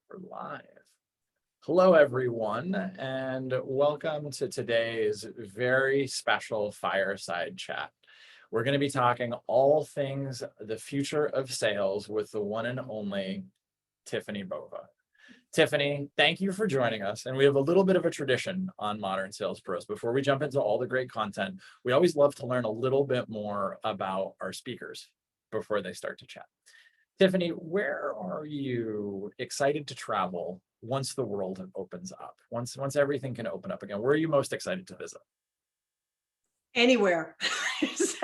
We're live. Hello, everyone, and welcome to today's very special fireside chat. We're going to be talking all things the future of sales with the one and only Tiffani Bova. Tiffani, thank you for joining us. And we have a little bit of a tradition on Modern Sales Pros. Before we jump into all the great content, we always love to learn a little bit more about our speakers before they start to chat. Tiffani, where are you excited to travel once the world opens up? Once everything can open up again, where are you most excited to visit? Anywhere. Is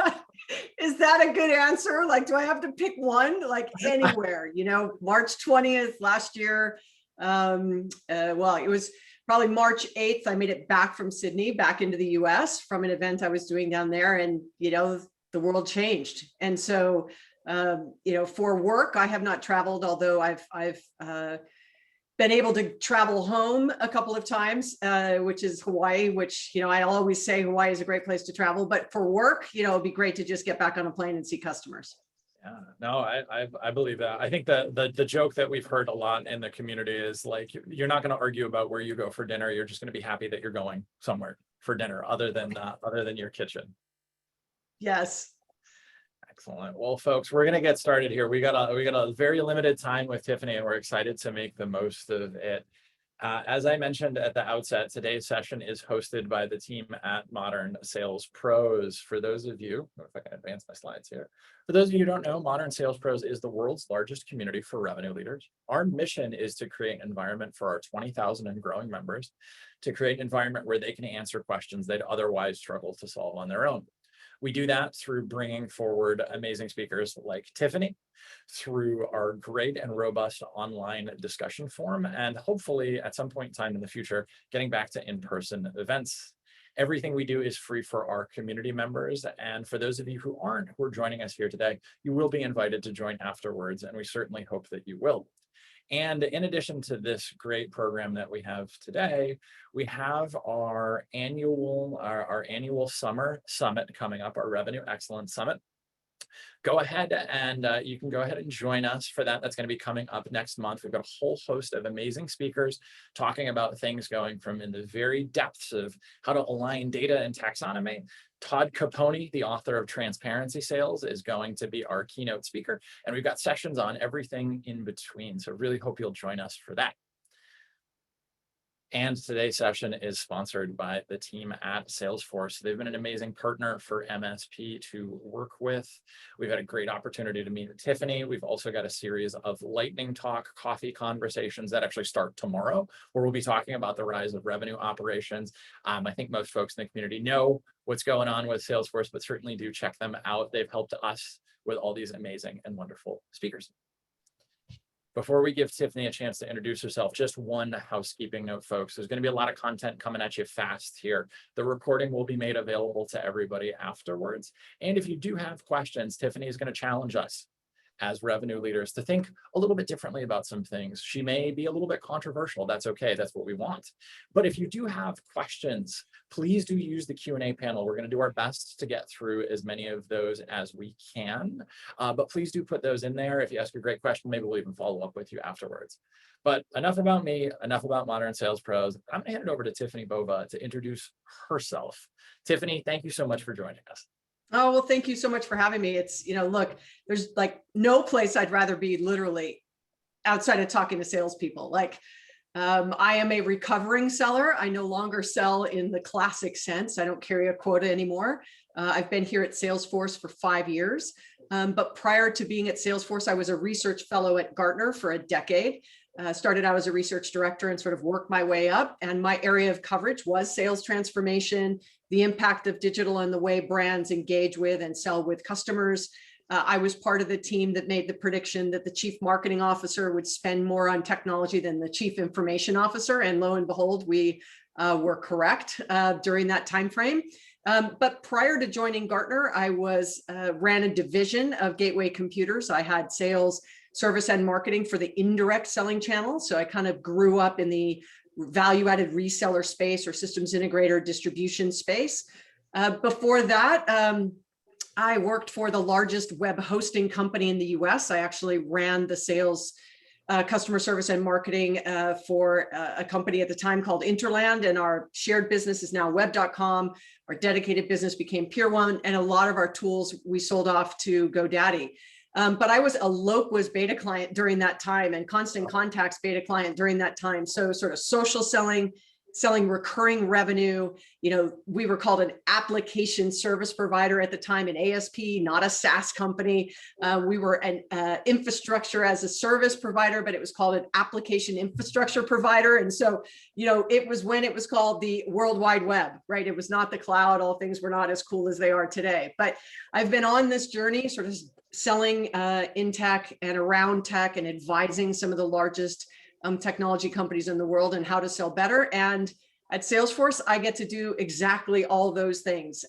that a good answer? Like, do I have to pick one? Like anywhere, March 20th last year. Well, it was probably March 8th. I made it back from Sydney, back into the US from an event I was doing down there. And, the world changed. And so, for work, I have not traveled, although I've been able to travel home a couple of times, which is Hawaii, which, I always say Hawaii is a great place to travel, but for work, it'd be great to just get back on a plane and see customers. Yeah, no, I believe that. I think the joke that we've heard a lot in the community is like, you're not going to argue about where you go for dinner. You're just going to be happy that you're going somewhere for dinner other than your kitchen. Yes. Excellent. Well, folks, we're going to get started here. We got a very limited time with Tiffani, and we're excited to make the most of it. As I mentioned at the outset, today's session is hosted by the team at Modern Sales Pros. For those of you, if I can advance my slides here. For those of you who don't know, Modern Sales Pros is the world's largest community for revenue leaders. Our mission is to create an environment for our 20,000 and growing members, to create an environment where they can answer questions they'd otherwise struggle to solve on their own. We do that through bringing forward amazing speakers like Tiffani, through our great and robust online discussion forum, and hopefully at some point in time in the future, getting back to in-person events. Everything we do is free for our community members. And for those of you who are joining us here today, you will be invited to join afterwards, and we certainly hope that you will. And in addition to this great program that we have today, we have our annual summer summit coming up, our Revenue Excellence Summit. Go ahead and you can go ahead and join us for that. That's going to be coming up next month. We've got a whole host of amazing speakers talking about things going from in the very depths of how to align data and taxonomy. Todd Capone, the author of Transparency Sales, is going to be our keynote speaker. And we've got sessions on everything in between. So really hope you'll join us for that. And today's session is sponsored by the team at Salesforce. They've been an amazing partner for MSP to work with. We've had a great opportunity to meet with Tiffani. We've also got a series of lightning talk coffee conversations that actually start tomorrow, where we'll be talking about the rise of revenue operations. I think most folks in the community know what's going on with Salesforce, but certainly do check them out. They've helped us with all these amazing and wonderful speakers. Before we give Tiffani a chance to introduce herself, just one housekeeping note, folks. There's going to be a lot of content coming at you fast here. The recording will be made available to everybody afterwards. And if you do have questions, Tiffani is going to challenge us as revenue leaders to think a little bit differently about some things. She may be a little bit controversial. That's okay. That's what we want. But if you do have questions, please do use the Q&A panel. We're going to do our best to get through as many of those as we can. But please do put those in there. If you ask a great question, maybe we'll even follow up with you afterwards. But enough about me, enough about Modern Sales Pros. I'm going to hand it over to Tiffani Bova to introduce herself. Tiffani, thank you so much for joining us. Oh, well, thank you so much for having me. It's, look, there's like no place I'd rather be literally outside of talking to salespeople. Like, I am a recovering seller. I no longer sell in the classic sense. I don't carry a quota anymore. I've been here at Salesforce for 5 years. But prior to being at Salesforce, I was a research fellow at Gartner for a decade. Started out as a research director and sort of worked my way up. And my area of coverage was sales transformation, the impact of digital and the way brands engage with and sell with customers. I was part of the team that made the prediction that the chief marketing officer would spend more on technology than the chief information officer. And lo and behold, we were correct during that time frame. But prior to joining Gartner, I ran a division of Gateway Computers. I had sales, service, and marketing for the indirect selling channel. So I kind of grew up in the value-added reseller space or systems integrator distribution space. Before that, I worked for the largest web hosting company in the US. I actually ran the sales customer service and marketing for a company at the time called Interland, and our shared business is now web.com. Our dedicated business became Peer One, and a lot of our tools we sold off to GoDaddy. But I was a Loquaz beta client during that time, and Constant Contacts beta client during that time. So sort of social selling recurring revenue. We were called an application service provider at the time, an ASP, not a SaaS company. We were an infrastructure as a service provider, but it was called an application infrastructure provider. And so, it was when it was called the World Wide Web, right? It was not the cloud. All things were not as cool as they are today. But I've been on this journey sort of selling in tech and around tech and advising some of the largest technology companies in the world and how to sell better. And at Salesforce, I get to do exactly all those things.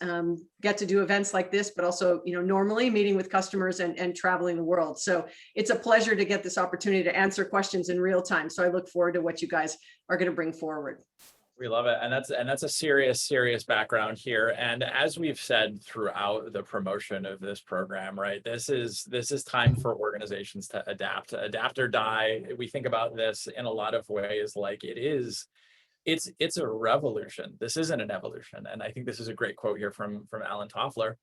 Get to do events like this, but also, normally meeting with customers and traveling the world. So it's a pleasure to get this opportunity to answer questions in real time. So I look forward to what you guys are going to bring forward. We love it. And that's a serious background here. And as we've said throughout the promotion of this program, right, this is time for organizations to adapt or die. We think about this in a lot of ways like it's a revolution. This isn't an evolution. And I think this is a great quote here from Alan Toffler.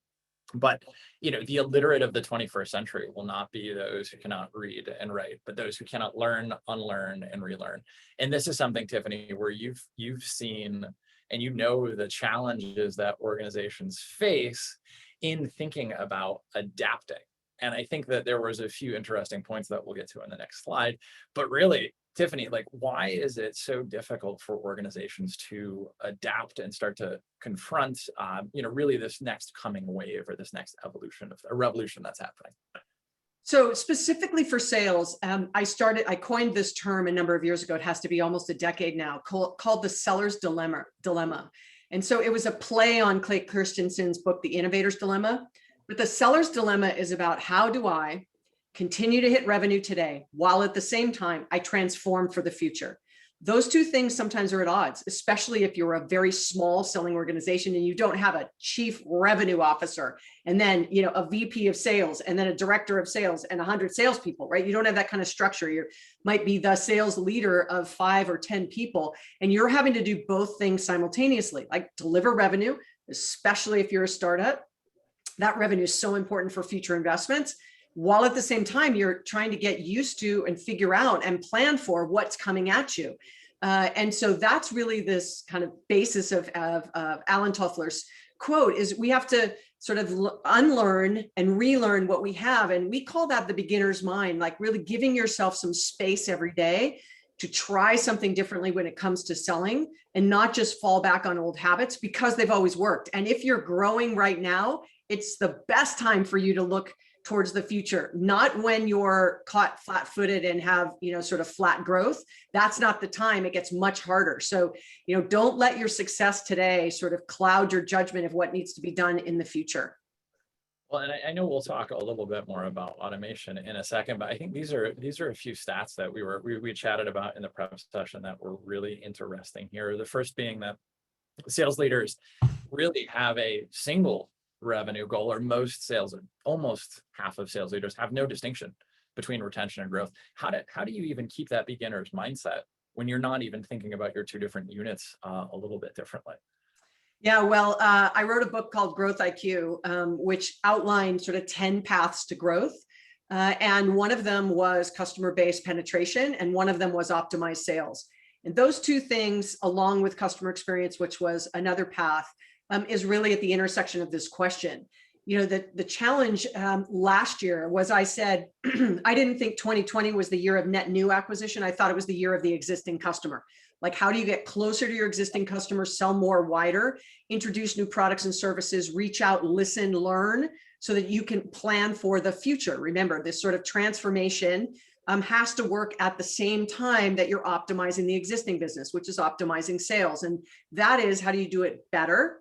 But, the illiterate of the 21st century will not be those who cannot read and write, but those who cannot learn, unlearn, and relearn. And this is something, Tiffani, where you've seen and the challenges that organizations face in thinking about adapting. And I think that there was a few interesting points that we'll get to in the next slide. But really, Tiffani, why is it so difficult for organizations to adapt and start to confront, really this next coming wave or this next evolution of a revolution that's happening? So specifically for sales, I coined this term a number of years ago. It has to be almost a decade now, called the seller's dilemma. And so it was a play on Clay Christensen's book, The Innovator's Dilemma. But the seller's dilemma is about how do I continue to hit revenue today, while at the same time I transform for the future. Those two things sometimes are at odds, especially if you're a very small selling organization and you don't have a chief revenue officer and then, a VP of sales and then a director of sales and 100 salespeople, right? You don't have that kind of structure. You might be the sales leader of 5 or 10 people, and you're having to do both things simultaneously, like deliver revenue, especially if you're a startup. That revenue is so important for future investments, while at the same time, you're trying to get used to and figure out and plan for what's coming at you. And so that's really this kind of basis of Alan Toffler's quote is we have to sort of unlearn and relearn what we have. And we call that the beginner's mind, like really giving yourself some space every day to try something differently when it comes to selling and not just fall back on old habits because they've always worked. And if you're growing right now, it's the best time for you to look towards the future, not when you're caught flat-footed and have, sort of flat growth. That's not the time. It gets much harder. So, don't let your success today sort of cloud your judgment of what needs to be done in the future. Well, and I know we'll talk a little bit more about automation in a second, but I think these are a few stats that we chatted about in the prep session that were really interesting here. The first being that sales leaders really have a single revenue goal, or almost half of sales leaders have no distinction between retention and growth. How do you even keep that beginner's mindset when you're not even thinking about your two different units a little bit differently? Yeah, well, I wrote a book called Growth IQ, which outlined sort of 10 paths to growth. And one of them was customer base penetration, and one of them was optimized sales. And those two things, along with customer experience, which was another path, is really at the intersection of this question. The challenge last year was I said, I didn't think 2020 was the year of net new acquisition. I thought it was the year of the existing customer. Like, how do you get closer to your existing customers, sell more wider, introduce new products and services, reach out, listen, learn, so that you can plan for the future. Remember, this sort of transformation has to work at the same time that you're optimizing the existing business, which is optimizing sales. And that is, how do you do it better?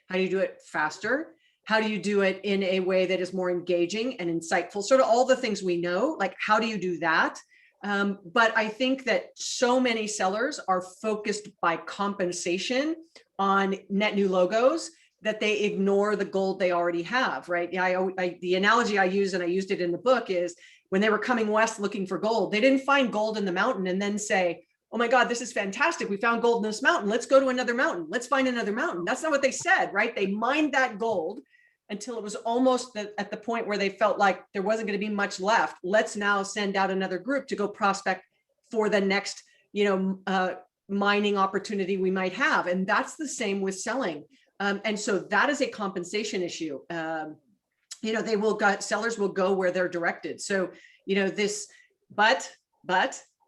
How do you do it faster? How do you do it in a way that is more engaging and insightful? Sort of all the things we know, like how do you do that? But I think that so many sellers are focused by compensation on net new logos that they ignore the gold they already have, right? The analogy I use, and I used it in the book, is when they were coming west looking for gold, they didn't find gold in the mountain and then say, oh my God, this is fantastic. We found gold in this mountain. Let's go to another mountain. Let's find another mountain. That's not what they said, right? They mined that gold until it was almost at the point where they felt like there wasn't going to be much left. Let's now send out another group to go prospect for the next, mining opportunity we might have. And that's the same with selling. And so that is a compensation issue. Sellers will go where they're directed. So, but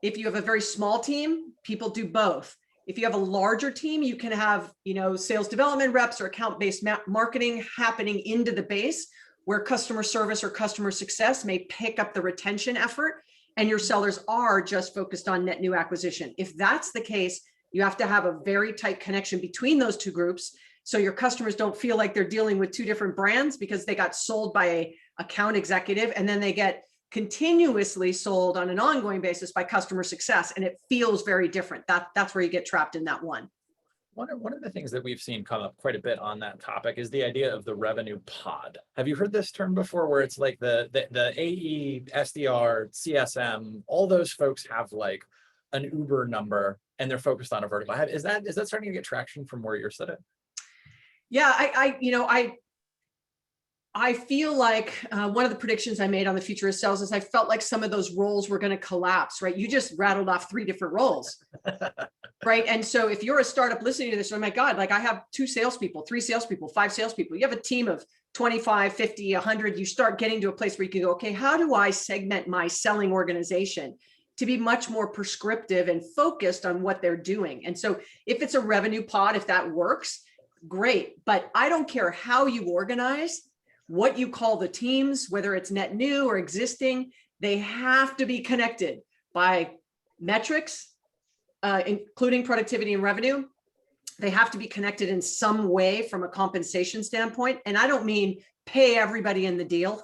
if you have a very small team, people do both. If you have a larger team, you can have, sales development reps or account-based marketing happening into the base, where customer service or customer success may pick up the retention effort, and your sellers are just focused on net new acquisition. If that's the case, you have to have a very tight connection between those two groups, so your customers don't feel like they're dealing with two different brands because they got sold by an account executive, and then they get continuously sold on an ongoing basis by customer success, and it feels very different. That's where you get trapped in that one. One of the things that we've seen come up quite a bit on that topic is the idea of the revenue pod. Have you heard this term before, where it's like the AE, SDR, CSM, all those folks have like an Uber number and they're focused on a vertical? Is that starting to get traction from where you're sitting? Yeah, I feel like one of the predictions I made on the future of sales is I felt like some of those roles were going to collapse, right? You just rattled off 3 different roles, right? And so if you're a startup listening to this, oh my God, like I have 2 salespeople, 3 salespeople, 5 salespeople. You have a team of 25, 50, 100. You start getting to a place where you can go, okay, how do I segment my selling organization to be much more prescriptive and focused on what they're doing? And so if it's a revenue pod, if that works, great. But I don't care how you organize, what you call the teams, whether it's net new or existing, they have to be connected by metrics, including productivity and revenue. They have to be connected in some way from a compensation standpoint. And I don't mean pay everybody in the deal.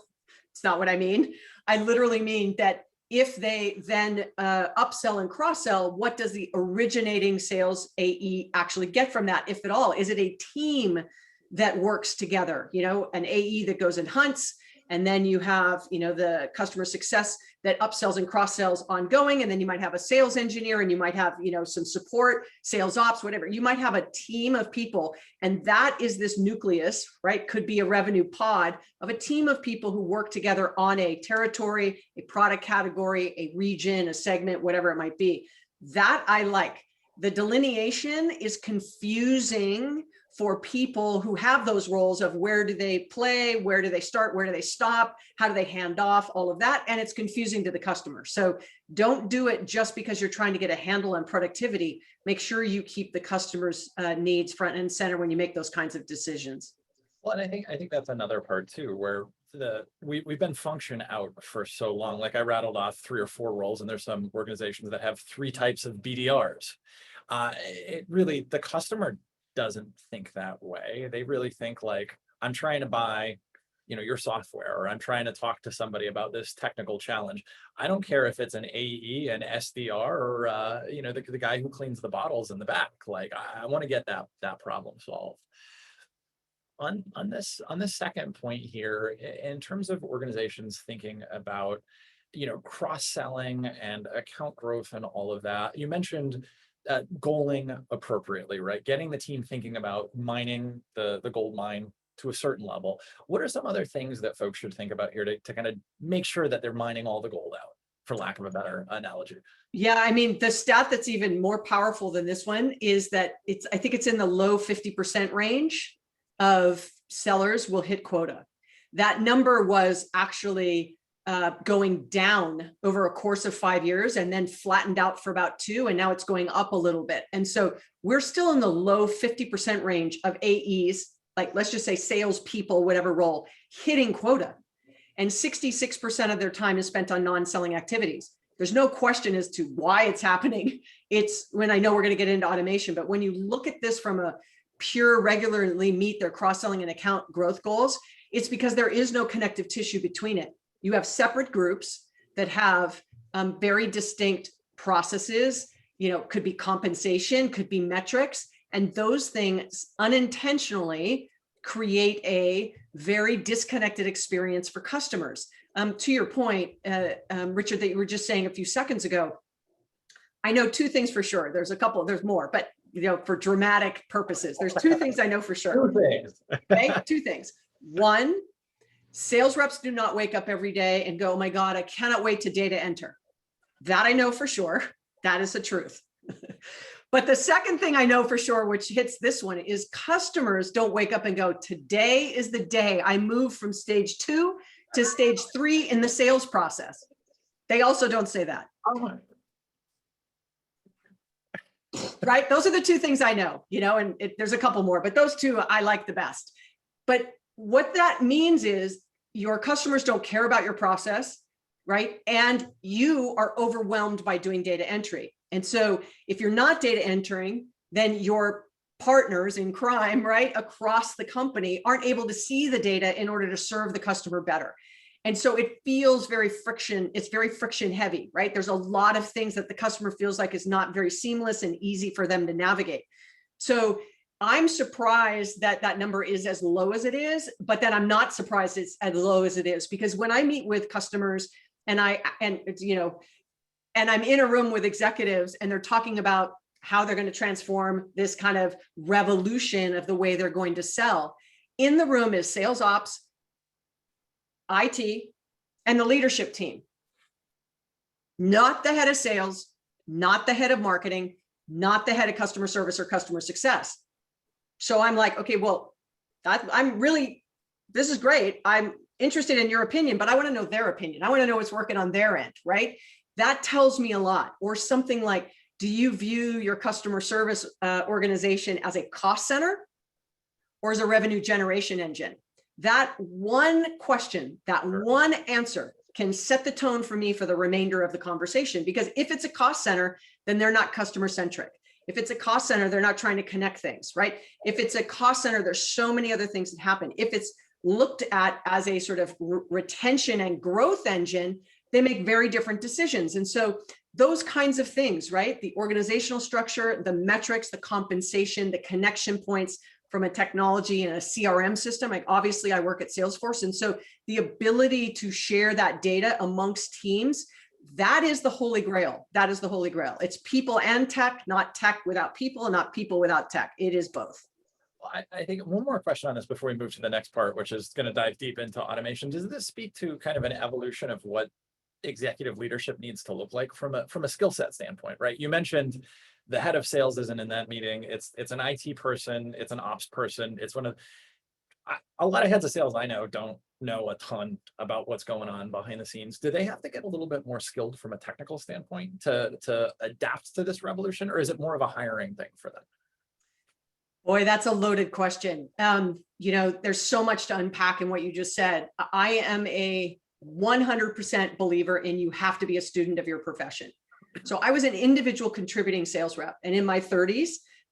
It's not what I mean. I literally mean that if they then upsell and cross-sell, what does the originating sales AE actually get from that, if at all? Is it a team that works together, an AE that goes and hunts, and then you have, the customer success that upsells and cross-sells ongoing, and then you might have a sales engineer, and you might have, some support, sales ops, whatever. You might have a team of people, and that is this nucleus, right? Could be a revenue pod of a team of people who work together on a territory, a product category, a region, a segment, whatever it might be. That I like. The delineation is confusing for people who have those roles of where do they play, where do they start, where do they stop, how do they hand off, all of that. And it's confusing to the customer. So don't do it just because you're trying to get a handle on productivity. Make sure you keep the customer's needs front and center when you make those kinds of decisions. Well, and I think that's another part too, where we've been function out for so long. Like I rattled off 3 or 4 roles, and there's some organizations that have 3 types of BDRs. The customer doesn't think that way. They really think like, I'm trying to buy, your software, or I'm trying to talk to somebody about this technical challenge. I don't care if it's an AE, an SDR, or the guy who cleans the bottles in the back. Like I want to get that problem solved. On this second point here, in terms of organizations thinking about, cross-selling and account growth and all of that, you mentioned goaling appropriately, right? Getting the team thinking about mining the gold mine to a certain level. What are some other things that folks should think about here to kind of make sure that they're mining all the gold out, for lack of a better analogy? Yeah, I mean, the stat that's even more powerful than this one is that I think it's in the low 50% range of sellers will hit quota. That number was actually going down over a course of 5 years, and then flattened out for about 2, and now it's going up a little bit. And so we're still in the low 50% range of AEs, like let's just say salespeople, whatever role, hitting quota. And 66% of their time is spent on non-selling activities. There's no question as to why it's happening. It's when I know we're going to get into automation, but when you look at this from a pure regularly meet their cross-selling and account growth goals, it's because there is no connective tissue between it. You have separate groups that have very distinct processes, could be compensation, could be metrics, and those things unintentionally create a very disconnected experience for customers. to your point, Richard, that you were just saying a few seconds ago, I know two things for sure. There's a couple, there's more, but for dramatic purposes, there's two things I know for sure. Two things. Okay, two things. One, sales reps do not wake up every day and go, oh my God, I cannot wait to data enter. That I know for sure. That is the truth. But the second thing I know for sure, which hits this one, is customers don't wake up and go, today is the day I move from stage 2 to stage 3 in the sales process. They also don't say that. Oh, right? Those are the two things I know, and there's a couple more, but those two I like the best. But what that means is your customers don't care about your process, right? And you are overwhelmed by doing data entry. And so if you're not data entering, then your partners in crime, right, across the company aren't able to see the data in order to serve the customer better. And so it feels it's very friction heavy, right? There's a lot of things that the customer feels like is not very seamless and easy for them to navigate. So I'm surprised that that number is as low as it is, but then I'm not surprised it's as low as it is, because when I meet with customers and I'm in a room with executives and they're talking about how they're going to transform this kind of revolution of the way they're going to sell, in the room is sales ops, IT, and the leadership team. Not the head of sales, not the head of marketing, not the head of customer service or customer success. So I'm like, okay, well, this is great. I'm interested in your opinion, but I want to know their opinion. I want to know what's working on their end, right? That tells me a lot. Or something like, do you view your customer service organization as a cost center or as a revenue generation engine? That one question, that one answer can set the tone for me for the remainder of the conversation. Because if it's a cost center, then they're not customer centric. If it's a cost center, they're not trying to connect things, right? If it's a cost center, there's so many other things that happen. If it's looked at as a sort of retention and growth engine, they make very different decisions. And so those kinds of things, right? The organizational structure, the metrics, the compensation, the connection points from a technology and a CRM system. Obviously I work at Salesforce. And so the ability to share that data amongst teams, that is the holy grail. That is the holy grail. It's people and tech, not tech without people and not people without tech. It is both. I think one more question on this before we move to the next part, which is going to dive deep into automation. Does this speak to kind of an evolution of what executive leadership needs to look like from a skill set standpoint, right? You mentioned the head of sales isn't in that meeting. It's an IT person, it's an ops person. It's a lot of heads of sales I know don't know a ton about what's going on behind the scenes. Do they have to get a little bit more skilled from a technical standpoint to adapt to this revolution, or is it more of a hiring thing for them? Boy, that's a loaded question. There's so much to unpack in what you just said. I am a 100% believer in you have to be a student of your profession. So I was an individual contributing sales rep, and in my 30s,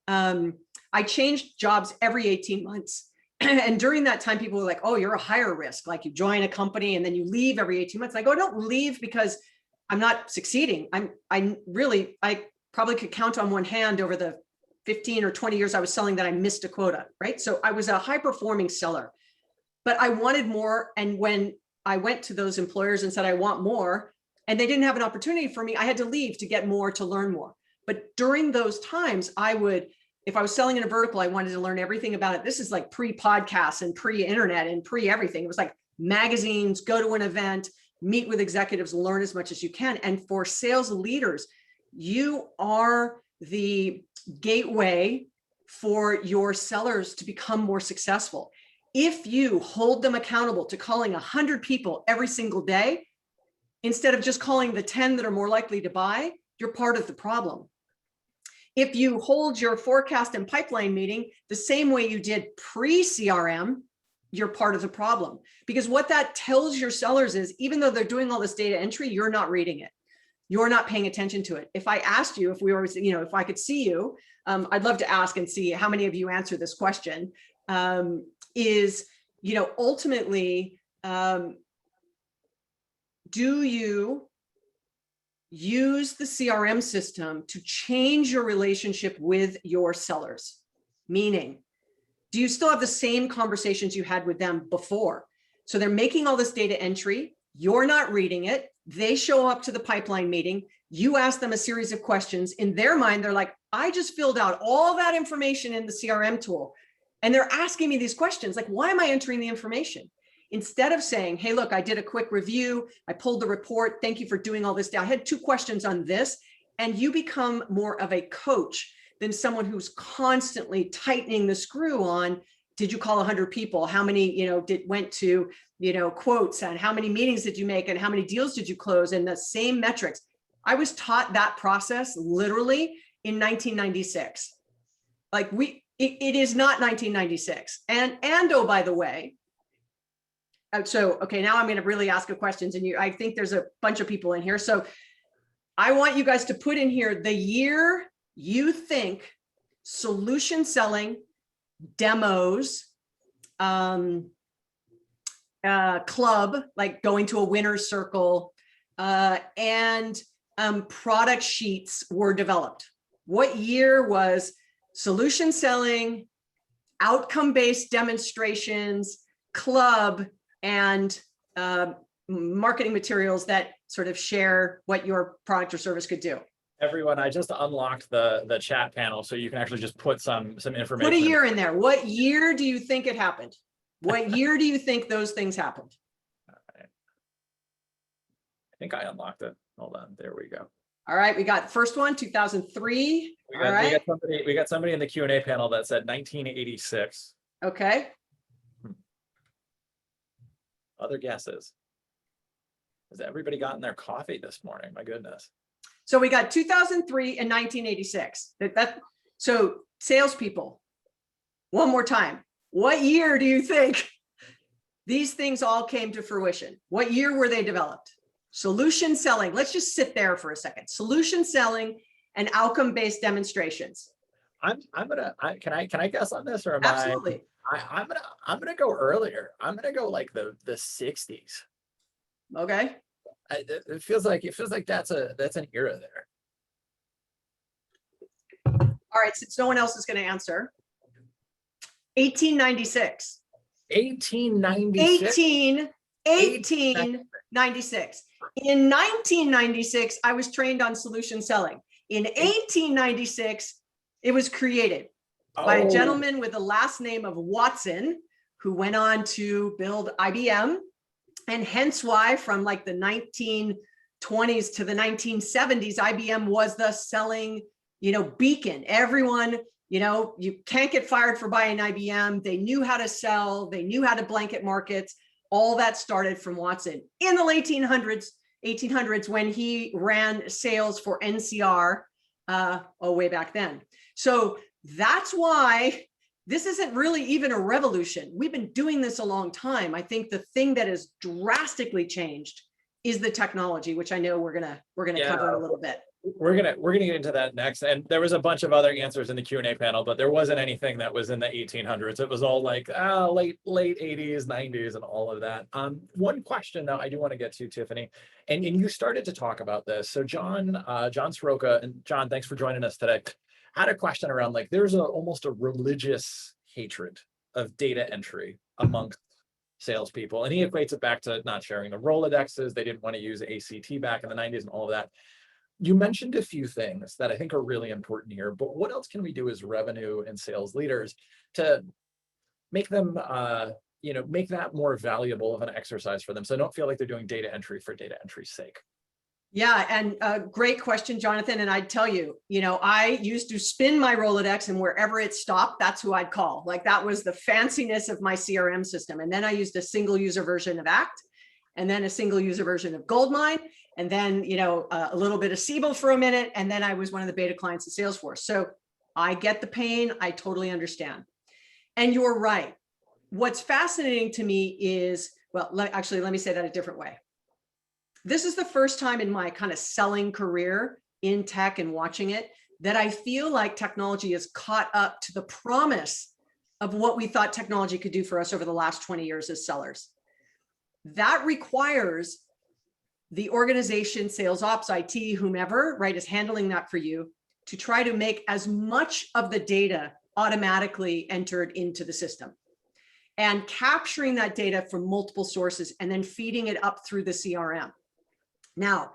I changed jobs every 18 months. And during that time, people were like, oh, you're a higher risk. Like you join a company and then you leave every 18 months. And I go, I don't leave because I'm not succeeding. I probably could count on one hand over the 15 or 20 years I was selling that I missed a quota, right? So I was a high performing seller, but I wanted more. And when I went to those employers and said, I want more, and they didn't have an opportunity for me, I had to leave to get more, to learn more. But during those times, if I was selling in a vertical, I wanted to learn everything about it. This is like pre-podcasts and pre-internet and pre-everything. It was like magazines, go to an event, meet with executives, learn as much as you can. And for sales leaders, you are the gateway for your sellers to become more successful. If you hold them accountable to calling 100 people every single day, instead of just calling the 10 that are more likely to buy, you're part of the problem. If you hold your forecast and pipeline meeting the same way you did pre-CRM, you're part of the problem. Because what that tells your sellers is, even though they're doing all this data entry, you're not reading it. You're not paying attention to it. If I asked you, if I could see you, I'd love to ask and see how many of you answer this question, ultimately, do you use the CRM system to change your relationship with your sellers? Meaning, do you still have the same conversations you had with them before? So they're making all this data entry. You're not reading it. They show up to the pipeline meeting. You ask them a series of questions. In their mind, they're like, I just filled out all that information in the CRM tool. And they're asking me these questions, like, why am I entering the information? Instead of saying, hey, look, I did a quick review. I pulled the report. Thank you for doing all this. I had 2 questions on this. And you become more of a coach than someone who's constantly tightening the screw on, did you call 100 people? How many, went to, quotes, and how many meetings did you make, and how many deals did you close, and the same metrics. I was taught that process literally in 1996. Like it is not 1996. And oh, by the way, so, okay, now I'm going to really ask a questions, and I think there's a bunch of people in here. So I want you guys to put in here the year you think solution selling, demos, club, like going to a winner's circle, and product sheets were developed. What year was solution selling, outcome-based demonstrations, club, and marketing materials that sort of share what your product or service could do? Everyone, I just unlocked the chat panel, so you can actually just put some information. Put a year in there. What year do you think it happened? What year do you think those things happened? Right. I think I unlocked it. Hold on. There we go. All right. We got the first one, 2003. We got somebody in the Q&A panel that said 1986. Okay. Other guesses? Has everybody gotten their coffee this morning? My goodness. So we got 2003 and 1986. So salespeople, one more time. What year do you think these things all came to fruition? What year were they developed? Solution selling. Let's just sit there for a second. Solution selling and outcome-based demonstrations. Can I guess on this, or am Absolutely. I'm gonna go earlier. I'm gonna go like the 60s. Okay. It feels like that's an era there. All right, since no one else is going to answer. 1896. 1896. 1896. In 1996, I was trained on solution selling. In 1896, it was created by a gentleman with the last name of Watson, who went on to build IBM. And hence why from like the 1920s to the 1970s, IBM was the selling, beacon. Everyone, you can't get fired for buying IBM. They knew how to sell. They knew how to blanket markets. All that started from Watson in the late 1800s when he ran sales for NCR, way back then. So that's why this isn't really even a revolution. We've been doing this a long time. I think the thing that has drastically changed is the technology, which I know we're gonna cover in a little bit. We're gonna get into that next. And there was a bunch of other answers in the Q&A panel, but there wasn't anything that was in the 1800s. It was all like late 80s, 90s, and all of that. One question though I do want to get to, Tiffani, and you started to talk about this. So John Soroka, and John, thanks for joining us today, had a question around like there's almost a religious hatred of data entry amongst salespeople, and he equates it back to not sharing the Rolodexes. They didn't want to use ACT back in the 90s and all of that. You mentioned a few things that I think are really important here, but what else can we do as revenue and sales leaders to make them, make that more valuable of an exercise for them, so they don't feel like they're doing data entry for data entry's sake? Yeah, and great question, Jonathan. And I'd tell you, I used to spin my Rolodex, and wherever it stopped, that's who I'd call. Like that was the fanciness of my CRM system. And then I used a single user version of ACT, and then a single user version of Goldmine, and then, a little bit of Siebel for a minute. And then I was one of the beta clients of Salesforce. So I get the pain. I totally understand. And you're right. What's fascinating to me is, well, let me say that a different way. This is the first time in my kind of selling career in tech and watching it that I feel like technology has caught up to the promise of what we thought technology could do for us over the last 20 years as sellers. That requires the organization, sales ops, IT, whomever, right, is handling that for you, to try to make as much of the data automatically entered into the system. and capturing that data from multiple sources and then feeding it up through the CRM. Now,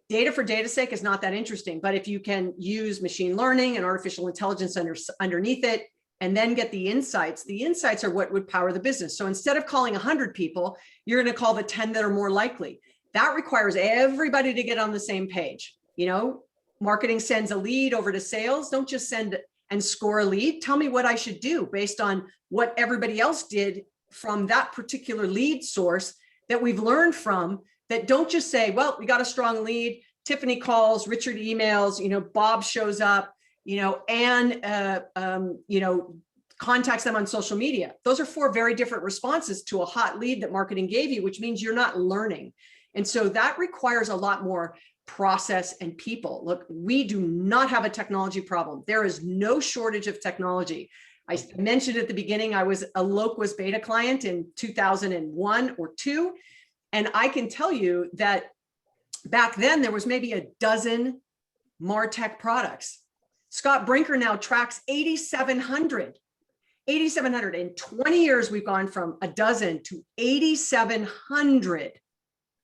data for data's sake is not that interesting, but if you can use machine learning and artificial intelligence underneath it, and then get the insights are what would power the business. So instead of calling 100 people, you're going to call the 10 that are more likely. That requires everybody to get on the same page. You know, marketing sends a lead over to sales. Don't just send and score a lead. Tell me what I should do based on what everybody else did from that particular lead source that we've learned from. That don't just say, well, we got a strong lead, Tiffani calls, Richard emails, you know, Bob shows up, you know, Anne, you know, contacts them on social media. Those are 4 very different responses to a hot lead that marketing gave you, which means you're not learning. And so that requires a lot more process and people. Look, we do not have a technology problem. There is no shortage of technology. I mentioned at the beginning, I was a Loquist beta client in 2001 or 2. And I can tell you that back then there was maybe a dozen MarTech products. Scott Brinker now tracks 8,700. 8,700. In 20 years, we've gone from a dozen to 8,700.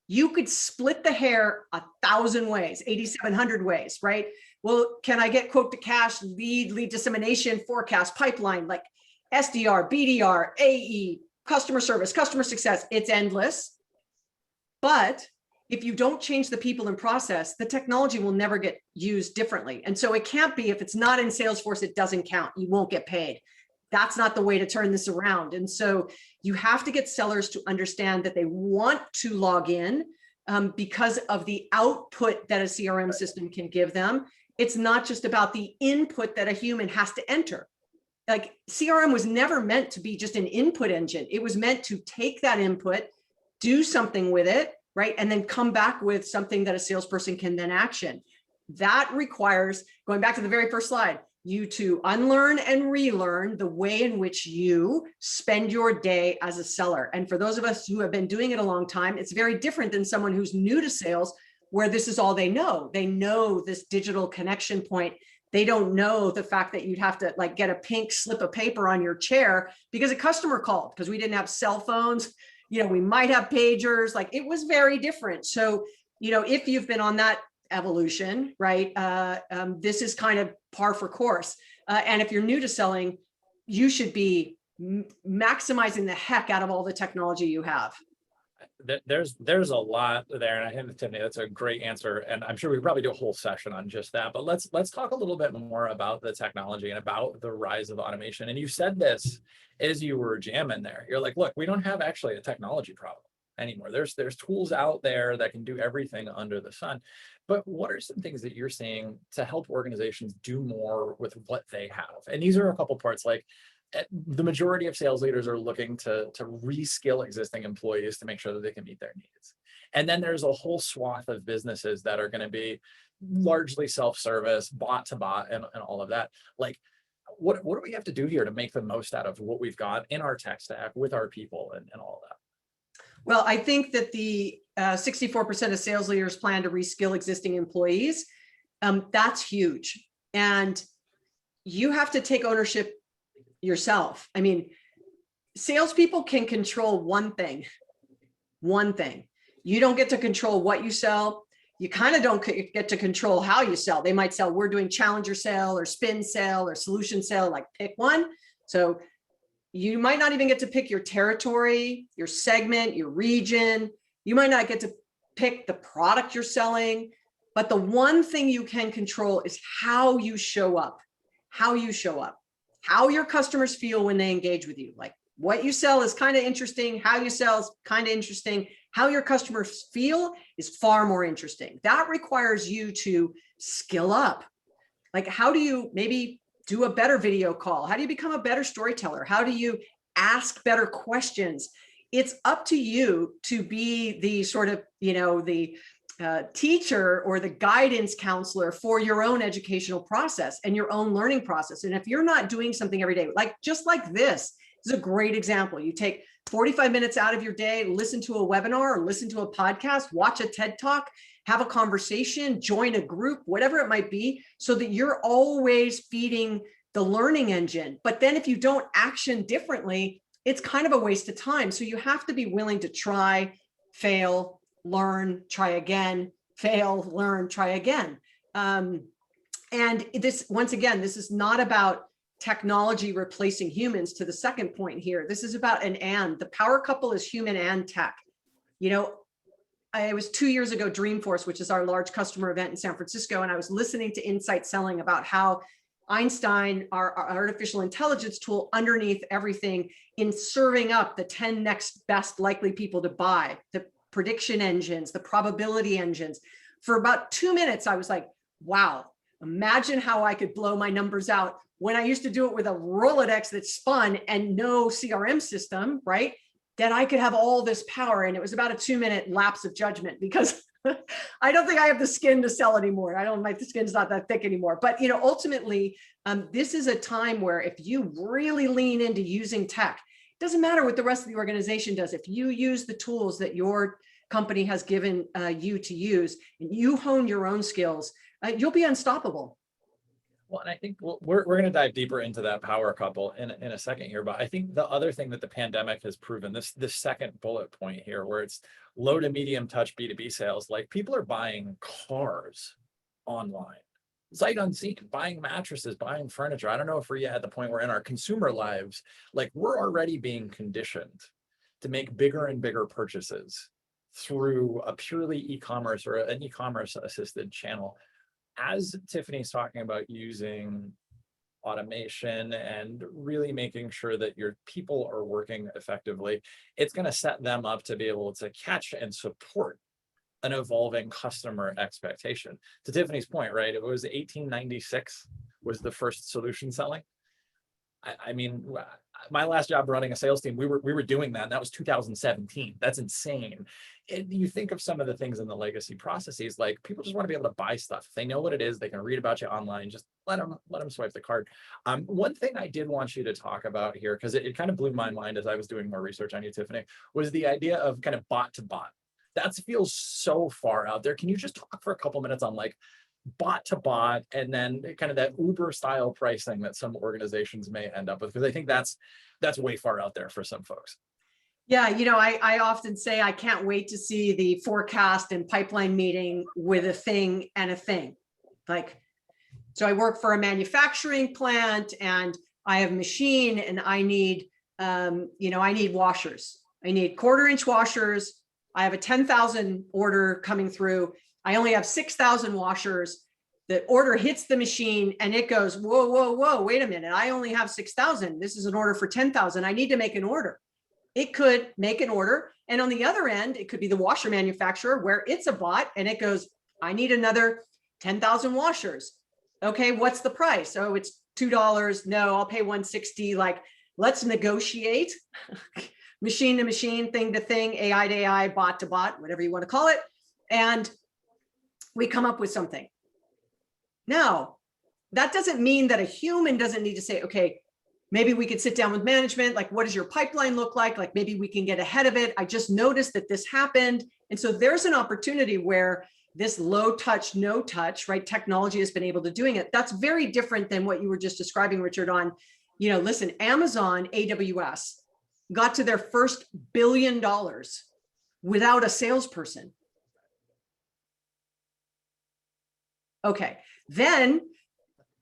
You could split the hair 1,000 ways, 8,700 ways, right? Well, can I get quote to cash, lead dissemination, forecast, pipeline, like SDR, BDR, AE, customer service, customer success? It's endless. But if you don't change the people and process, the technology will never get used differently. And so it can't be, if it's not in Salesforce, it doesn't count. You won't get paid. That's not the way to turn this around. And so you have to get sellers to understand that they want to log in because of the output that a CRM system can give them. It's not just about the input that a human has to enter. Like CRM was never meant to be just an input engine. It was meant to take that input, do something with it, right? And then come back with something that a salesperson can then action. That requires, going back to the very first slide, you to unlearn and relearn the way in which you spend your day as a seller. And for those of us who have been doing it a long time, it's very different than someone who's new to sales, where this is all they know. They know this digital connection point. They don't know the fact that you'd have to like get a pink slip of paper on your chair because a customer called, because we didn't have cell phones. You know, we might have pagers, like it was very different. So, you know, if you've been on that evolution, right, this is kind of par for course. And if you're new to selling, you should be maximizing the heck out of all the technology you have. There's a lot there, and I think, Tiffani, that's a great answer, and I'm sure we could probably do a whole session on just that. But let's talk a little bit more about the technology and about the rise of automation. And you said this as you were jamming there. You're like, look, we don't have actually a technology problem anymore. There's tools out there that can do everything under the sun. But what are some things that you're seeing to help organizations do more with what they have? And these are a couple parts, like the majority of sales leaders are looking to reskill existing employees to make sure that they can meet their needs. And then there's a whole swath of businesses that are going to be largely self-service, bot to bot, and all of that. Like, what do we have to do here to make the most out of what we've got in our tech stack with our people and all of that? Well, I think that the 64% of sales leaders plan to reskill existing employees. That's huge. And you have to take ownership yourself. I mean, salespeople can control one thing. You don't get to control what you sell. You kind of don't get to control how you sell. They might sell, we're doing challenger sale or spin sale or solution sale, like pick one. So you might not even get to pick your territory, your segment, your region. You might not get to pick the product you're selling, but the one thing you can control is how you show up, how your customers feel when they engage with you. Like what you sell is kind of interesting. How you sell is kind of interesting. How your customers feel is far more interesting. That requires you to skill up. Like, how do you maybe do a better video call? How do you become a better storyteller? How do you ask better questions? It's up to you to be the sort of, the teacher or the guidance counselor for your own educational process and your own learning process. And if you're not doing something every day, just like this is a great example. You take 45 minutes out of your day, listen to a webinar or listen to a podcast, watch a TED Talk, have a conversation, join a group, whatever it might be, so that you're always feeding the learning engine. But then if you don't action differently, it's kind of a waste of time. So you have to be willing to try, fail, learn, try again, fail, learn, try again. And this, once again, this is not about technology replacing humans, to the second point here. This is about the power couple is human and tech. You know, it was 2 years ago, Dreamforce, which is our large customer event in San Francisco. And I was listening to Insight Selling about how Einstein, our artificial intelligence tool underneath everything, in serving up the 10 next best likely people to buy, the prediction engines, the probability engines. For about 2 minutes, I was like, wow, imagine how I could blow my numbers out when I used to do it with a Rolodex that spun and no CRM system, right? That I could have all this power. And it was about a 2-minute lapse of judgment, because I don't think I have the skin to sell anymore. The skin's not that thick anymore. But, you know, ultimately, this is a time where if you really lean into using tech, it doesn't matter what the rest of the organization does. If you use the tools that your company has given you to use, and you hone your own skills, you'll be unstoppable. Well, and I think we're going to dive deeper into that power couple in a second here. But I think the other thing that the pandemic has proven, this second bullet point here, where it's low to medium touch B2B sales, like people are buying cars online, sight unseen, buying mattresses, buying furniture. I don't know if we're yet at the point where in our consumer lives, like we're already being conditioned to make bigger and bigger purchases through a purely e-commerce or an e-commerce assisted channel. As Tiffany's talking about using automation and really making sure that your people are working effectively, it's going to set them up to be able to catch and support an evolving customer expectation. To Tiffany's point, right? It was 1896 was the first solution selling. I mean, my last job running a sales team, we were doing that. And that was 2017. That's insane. And you think of some of the things in the legacy processes, like people just want to be able to buy stuff. If they know what it is, they can read about you online. Just let them swipe the card. One thing I did want you to talk about here, because it kind of blew my mind as I was doing more research on you, Tiffani, was the idea of kind of bot to bot. That feels so far out there. Can you just talk for a couple minutes on like bot to bot, and then kind of that Uber style pricing that some organizations may end up with? Because I think that's way far out there for some folks. Yeah, you know, I often say I can't wait to see the forecast and pipeline meeting with a thing and a thing. Like, so I work for a manufacturing plant and I have a machine and I need, I need washers. I need 1/4-inch washers. I have a 10,000 order coming through. I only have 6,000 washers. The order hits the machine and it goes, whoa, whoa, whoa, wait a minute. I only have 6,000. This is an order for 10,000. I need to make an order. It could make an order. And on the other end, it could be the washer manufacturer where it's a bot and it goes, I need another 10,000 washers. Okay, what's the price? Oh, it's $2. No, I'll pay $160. Like, let's negotiate. Machine to machine, thing to thing, AI to AI, bot to bot, whatever you want to call it. And we come up with something. Now, that doesn't mean that a human doesn't need to say, okay, maybe we could sit down with management. Like, what does your pipeline look like? Like, maybe we can get ahead of it. I just noticed that this happened. And so there's an opportunity where this low touch, no touch, right? Technology has been able to doing it. That's very different than what you were just describing, Richard, on, listen, Amazon, AWS got to their first $1 billion without a salesperson. Okay, then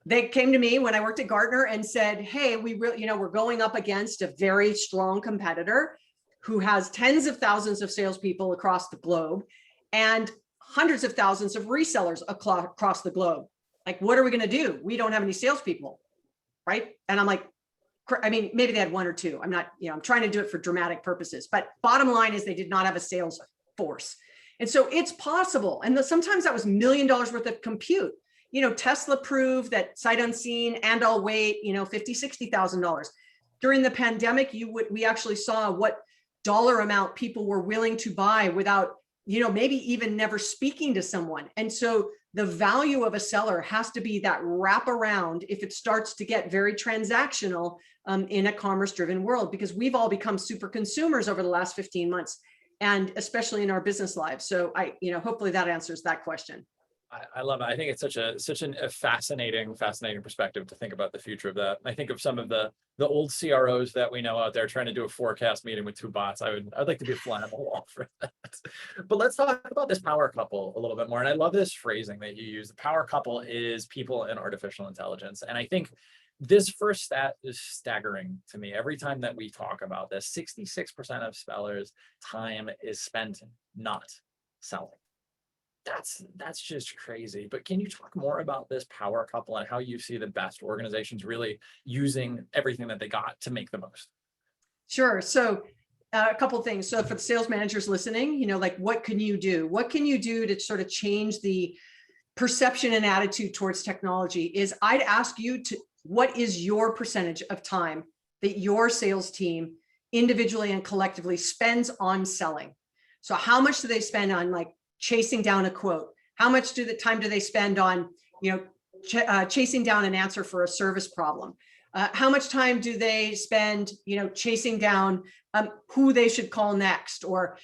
they came to me when I worked at Gartner and said, hey, we're going up against a very strong competitor who has tens of thousands of salespeople across the globe and hundreds of thousands of resellers across the globe. Like, what are we going to do? We don't have any salespeople, right? And I'm like, I mean, maybe they had one or two. I'm not, I'm trying to do it for dramatic purposes, but bottom line is they did not have a sales force. And so it's possible. And sometimes that was $1 million worth of compute. Tesla proved that sight unseen and I'll wait, $50,000, $60,000. During the pandemic, we actually saw what dollar amount people were willing to buy without, maybe even never speaking to someone. And so the value of a seller has to be that wraparound if it starts to get very transactional in a commerce-driven world, because we've all become super consumers over the last 15 months, and especially in our business lives. So hopefully that answers that question. I love it. I think it's such a fascinating perspective to think about the future of that. I think of some of the old CROs that we know out there trying to do a forecast meeting with two bots. I'd like to be a fly on the wall for that. But let's talk about this power couple a little bit more. And I love this phrasing that you use. The power couple is people and artificial intelligence. And I think this first stat is staggering to me. Every time that we talk about this, 66% of sellers' time is spent not selling. That's just crazy. But can you talk more about this power couple and how you see the best organizations really using everything that they got to make the most? Sure. So a couple of things. So for the sales managers listening, like what can you do? What can you do to sort of change the perception and attitude towards technology? Is I'd ask you to, what is your percentage of time that your sales team individually and collectively spends on selling? So how much do they spend on like chasing down a quote? How much time do they spend on, chasing down an answer for a service problem? How much time do they spend, chasing down who they should call next, or,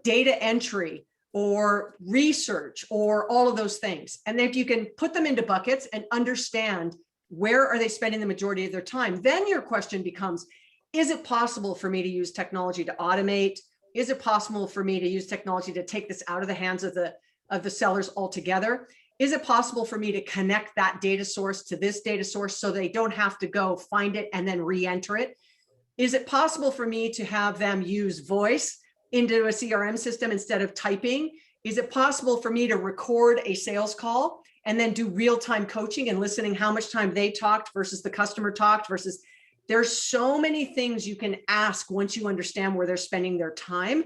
data entry or research or all of those things? And if you can put them into buckets and understand where are they spending the majority of their time, then your question becomes, is it possible for me to use technology to automate? Is it possible for me to use technology to take this out of the hands of the sellers altogether? Is it possible for me to connect that data source to this data source so they don't have to go find it and then re-enter it? Is it possible for me to have them use voice into a CRM system instead of typing? Is it possible for me to record a sales call and then do real-time coaching and listening how much time they talked versus the customer talked versus... There's so many things you can ask once you understand where they're spending their time.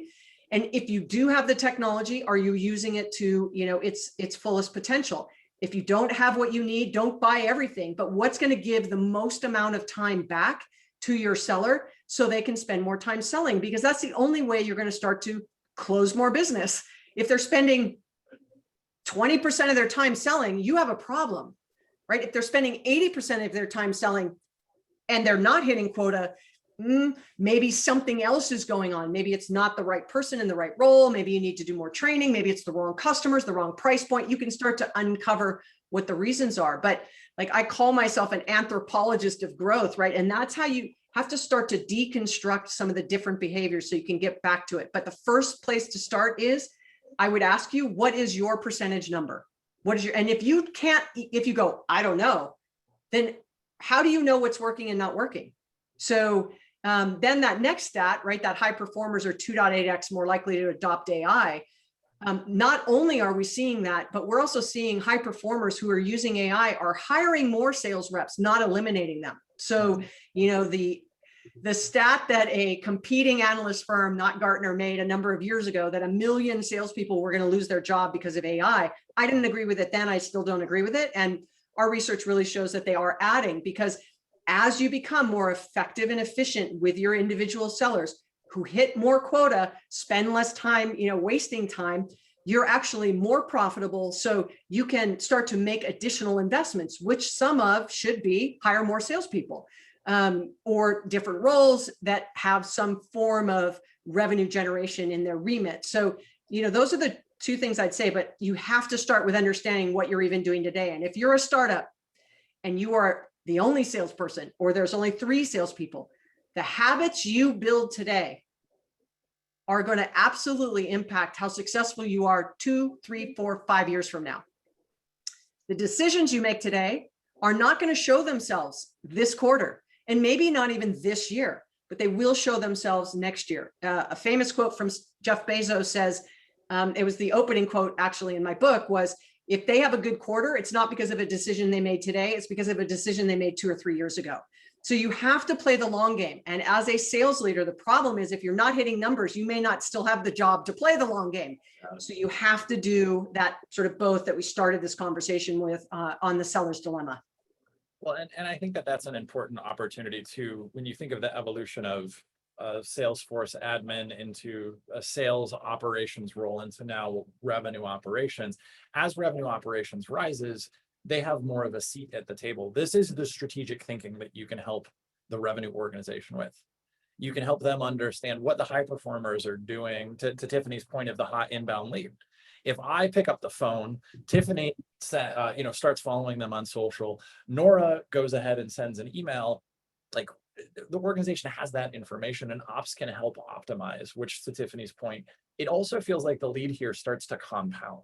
And if you do have the technology, are you using it to, its fullest potential? If you don't have what you need, don't buy everything, but what's going to give the most amount of time back to your seller so they can spend more time selling? Because that's the only way you're going to start to close more business. If they're spending 20% of their time selling, you have a problem, right? If they're spending 80% of their time selling, and they're not hitting quota, maybe something else is going on. Maybe it's not the right person in the right role. Maybe you need to do more training. Maybe it's the wrong customers, the wrong price point. You can start to uncover what the reasons are. But like, I call myself an anthropologist of growth, right? And that's how you have to start to deconstruct some of the different behaviors so you can get back to it. But the first place to start is, I would ask you, what is your percentage number? And if you go, I don't know, then how do you know what's working and not working? So then that next stat, right, that high performers are 2.8x more likely to adopt AI. Not only are we seeing that, but we're also seeing high performers who are using AI are hiring more sales reps, not eliminating them. So, the stat that a competing analyst firm, not Gartner, made a number of years ago, that 1 million salespeople were going to lose their job because of AI. I didn't agree with it then. I still don't agree with it. And our research really shows that they are adding, because as you become more effective and efficient with your individual sellers who hit more quota, spend less time, wasting time, you're actually more profitable. So you can start to make additional investments, which some of should be hire more salespeople or different roles that have some form of revenue generation in their remit. So, those are the two things I'd say, but you have to start with understanding what you're even doing today. And if you're a startup and you are the only salesperson, or there's only 3 salespeople, the habits you build today are going to absolutely impact how successful you are 2, 3, 4, 5 years from now. The decisions you make today are not going to show themselves this quarter, and maybe not even this year, but they will show themselves next year. A famous quote from Jeff Bezos says, it was the opening quote actually in my book, was, if they have a good quarter, it's not because of a decision they made today, it's because of a decision they made 2 or 3 years ago. So you have to play the long game. And as a sales leader, the problem is if you're not hitting numbers, you may not still have the job to play the long game. So you have to do that sort of both that we started this conversation with on the seller's dilemma. Well, and I think that that's an important opportunity too, when you think of the evolution of Salesforce admin into a sales operations role into now revenue operations. As revenue operations rises, they have more of a seat at the table. This is the strategic thinking that you can help the revenue organization with. You can help them understand what the high performers are doing, to Tiffany's point of the hot inbound lead. If I pick up the phone, Tiffany starts following them on social, Nora goes ahead and sends an email, like the organization has that information and ops can help optimize, which to Tiffany's point, it also feels like the lead here starts to compound.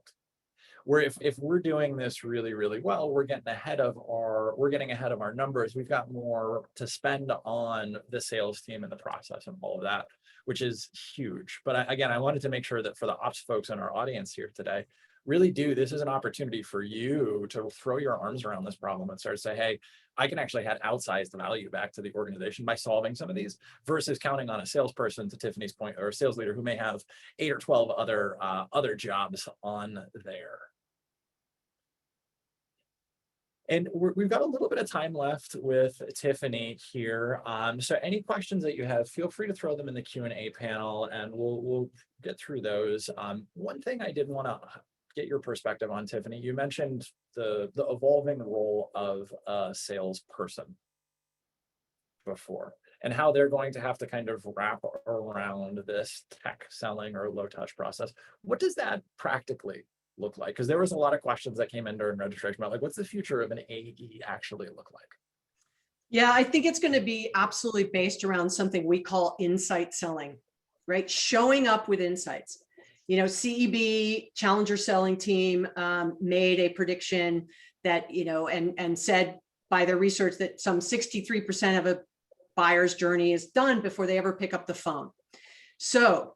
Where if we're doing this really, really well, we're getting ahead of our numbers. We've got more to spend on the sales team and the process and all of that, which is huge. But again, I wanted to make sure that for the ops folks in our audience here today, this is an opportunity for you to throw your arms around this problem and start to say, hey, I can actually add outsized value back to the organization by solving some of these versus counting on a salesperson, to Tiffany's point, or a sales leader who may have 8 or 12 other jobs on there. And we've got a little bit of time left with Tiffany here. So any questions that you have, feel free to throw them in the Q&A panel and we'll get through those. One thing I did want to get your perspective on, Tiffany, you mentioned the evolving role of a salesperson before and how they're going to have to kind of wrap around this tech selling or low touch process. What does that practically look like? Because there was a lot of questions that came in during registration about like, what's the future of an AE actually look like? Yeah, I think it's going to be absolutely based around something we call insight selling, right? Showing up with insights. CEB, Challenger Selling Team, made a prediction that, and said by their research that some 63% of a buyer's journey is done before they ever pick up the phone. So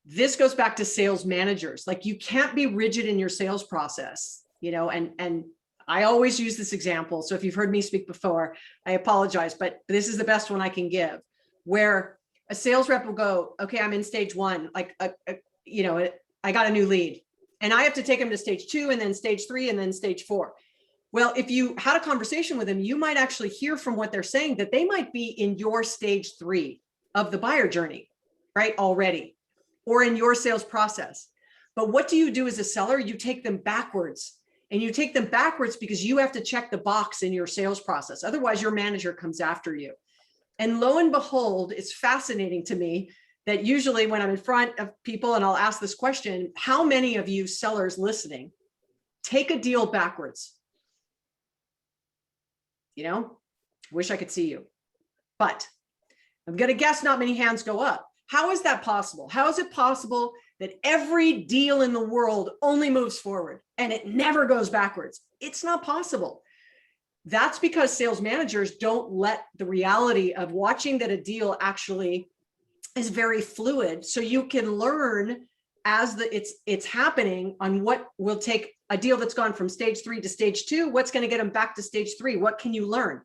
this goes back to sales managers. Like, you can't be rigid in your sales process, and I always use this example. So if you've heard me speak before, I apologize, but this is the best one I can give, where a sales rep will go, okay, I'm in stage 1, like, I got a new lead and I have to take them to stage 2 and then stage 3 and then stage 4. Well, if you had a conversation with them, you might actually hear from what they're saying that they might be in your stage 3 of the buyer journey, right, already, or in your sales process. But what do you do as a seller? You take them backwards, and you take them backwards because you have to check the box in your sales process. Otherwise, your manager comes after you. And lo and behold, it's fascinating to me that usually when I'm in front of people and I'll ask this question, how many of you sellers listening take a deal backwards? Wish I could see you, but I'm going to guess not many hands go up. How is that possible? How is it possible that every deal in the world only moves forward and it never goes backwards? It's not possible. That's because sales managers don't let the reality of watching that a deal actually is very fluid. So you can learn as it's happening on what will take a deal that's gone from stage 3 to stage 2. What's going to get them back to stage 3? What can you learn?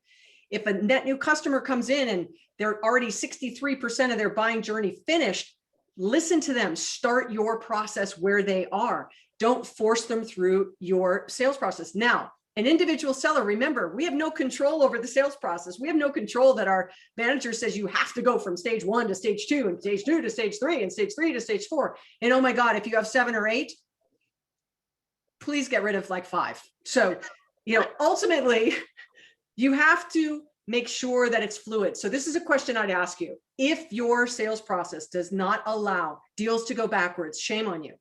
If a net new customer comes in and they're already 63% of their buying journey finished, listen to them. Start your process where they are. Don't force them through your sales process. Now, an individual seller, remember, we have no control over the sales process. We have no control that our manager says you have to go from stage 1 to stage 2 and stage 2 to stage 3 and stage 3 to stage 4. And oh my God, if you have 7 or 8, please get rid of like 5. So, ultimately, you have to make sure that it's fluid. So this is a question I'd ask you. If your sales process does not allow deals to go backwards, shame on you.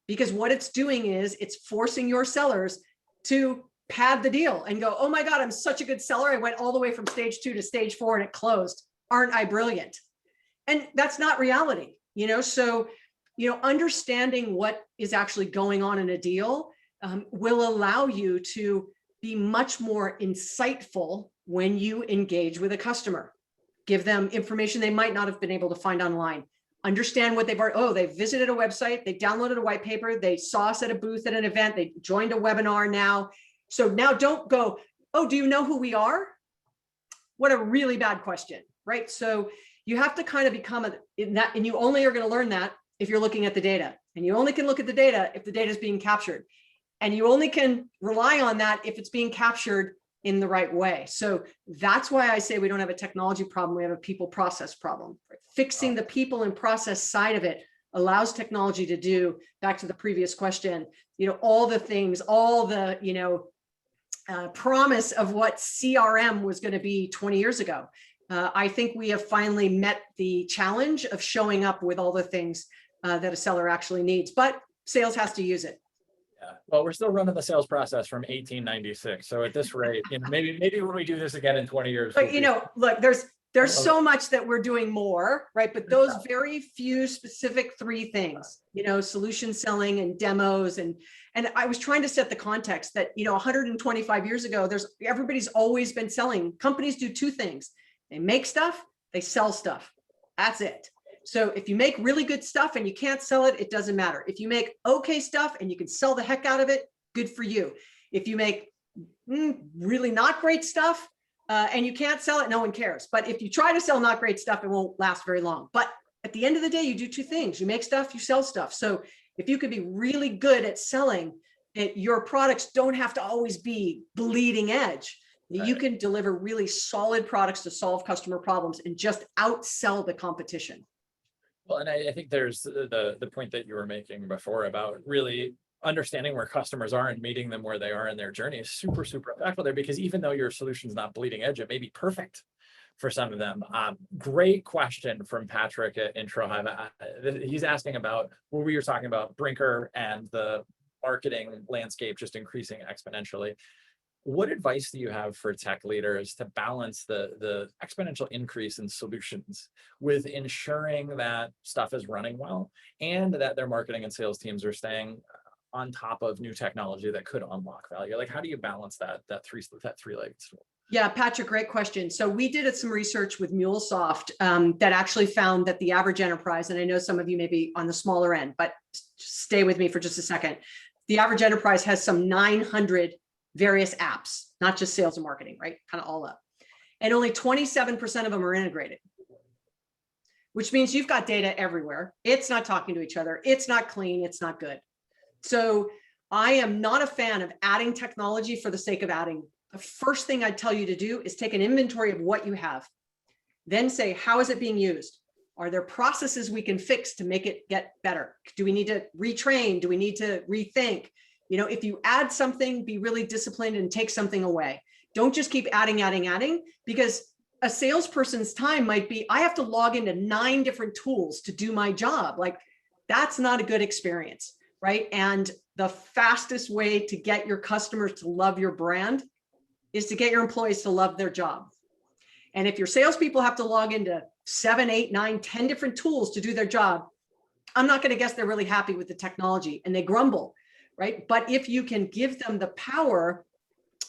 Because what it's doing is it's forcing your sellers to pad the deal and go, oh my God, I'm such a good seller. I went all the way from stage 2 to stage 4 and it closed. Aren't I brilliant? And that's not reality, So, understanding what is actually going on in a deal will allow you to be much more insightful when you engage with a customer. Give them information they might not have been able to find online. Understand what they visited a website, they downloaded a white paper, they saw us at a booth at an event, they joined a webinar now. So now don't go, oh, do you know who we are? What a really bad question, right? So you have to kind of become and you only are going to learn that if you're looking at the data, and you only can look at the data if the data is being captured. And you only can rely on that if it's being captured in the right way. So that's why I say we don't have a technology problem, we have a people process problem. Fixing the people and process side of it allows technology to do, back to the previous question, all the things, all the, promise of what CRM was going to be 20 years ago. I think we have finally met the challenge of showing up with all the things that a seller actually needs, but sales has to use it. Yeah. Well, we're still running the sales process from 1896. So at this rate, maybe when we do this again in 20 years. But look, there's so much that we're doing more, right? But those very few specific three things, solution selling and demos, and I was trying to set the context that 125 years ago, everybody's always been selling. Companies do two things: they make stuff, they sell stuff. That's it. So if you make really good stuff and you can't sell it, it doesn't matter. If you make okay stuff and you can sell the heck out of it, good for you. If you make really not great stuff and you can't sell it, no one cares. But if you try to sell not great stuff, it won't last very long. But at the end of the day, you do two things: you make stuff, you sell stuff. So if you could be really good at selling, your products don't have to always be bleeding edge. Right. You can deliver really solid products to solve customer problems and just outsell the competition. Well, and I think there's the point that you were making before about really understanding where customers are and meeting them where they are in their journey is super, super impactful there, because even though your solution's not bleeding edge, it may be perfect for some of them. Great question from Patrick at IntroHive. He's asking about what we were talking about, Brinker and the marketing landscape just increasing exponentially. What advice do you have for tech leaders to balance the exponential increase in solutions with ensuring that stuff is running well and that their marketing and sales teams are staying on top of new technology that could unlock value? Like, how do you balance that three-legged stool? Yeah, Patrick, great question. So we did some research with MuleSoft that actually found that the average enterprise, and I know some of you may be on the smaller end, but stay with me for just a second. The average enterprise has some 900 various apps, not just sales and marketing, right? Kind of all up. And only 27% of them are integrated, which means you've got data everywhere. It's not talking to each other. It's not clean. It's not good. So I am not a fan of adding technology for the sake of adding. The first thing I'd tell you to do is take an inventory of what you have. Then say, how is it being used? Are there processes we can fix to make it get better? Do we need to retrain? Do we need to rethink? If you add something, be really disciplined and take something away. Don't just keep adding, because a salesperson's time might be, I have to log into 9 different tools to do my job. Like, that's not a good experience, right? And the fastest way to get your customers to love your brand is to get your employees to love their job. And if your salespeople have to log into 7, 8, 9, 10 different tools to do their job, I'm not going to guess they're really happy with the technology and they grumble. Right? But if you can give them the power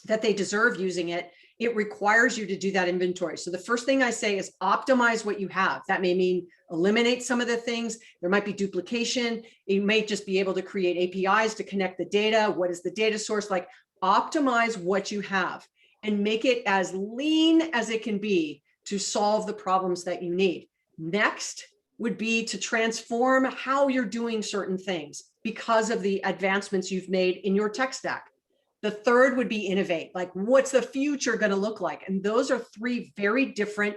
that they deserve using it, it requires you to do that inventory. So the first thing I say is optimize what you have. That may mean eliminate some of the things. There might be duplication. You may just be able to create APIs to connect the data. What is the data source? Like, optimize what you have and make it as lean as it can be to solve the problems that you need. Next would be to transform how you're doing certain things because of the advancements you've made in your tech stack. The third would be innovate. Like, what's the future going to look like? And those are 3 very different,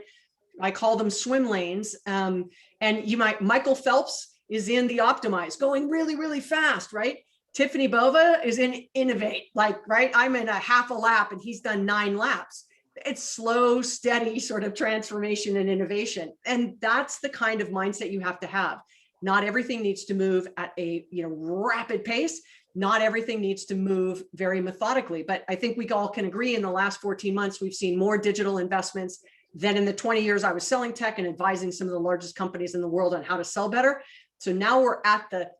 I call them swim lanes. And Michael Phelps is in the optimize, going really, really fast, right? Tiffani Bova is in innovate, right? I'm in a half a lap and he's done 9 laps. It's slow, steady sort of transformation and innovation. And that's the kind of mindset you have to have. Not everything needs to move at a rapid pace. Not everything needs to move very methodically. But I think we all can agree in the last 14 months, we've seen more digital investments than in the 20 years I was selling tech and advising some of the largest companies in the world on how to sell better. So now we're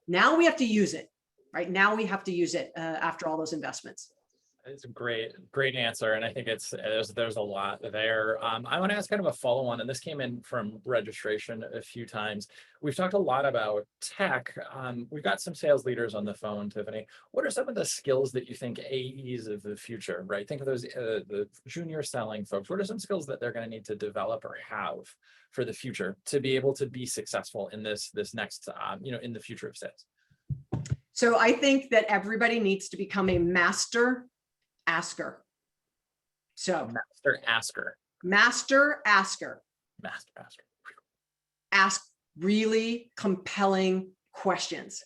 now we have to use it, right? Now we have to use it after all those investments. It's a great answer. And I think there's a lot there. I want to ask kind of a follow-on, and this came in from registration a few times. We've talked a lot about tech. We've got some sales leaders on the phone, Tiffani. What are some of the skills that you think AEs of the future, right? Think of those, the junior selling folks. What are some skills that they're going to need to develop or have for the future to be able to be successful in this next, in the future of sales? So I think that everybody needs to become a master asker. So master asker. Ask really compelling questions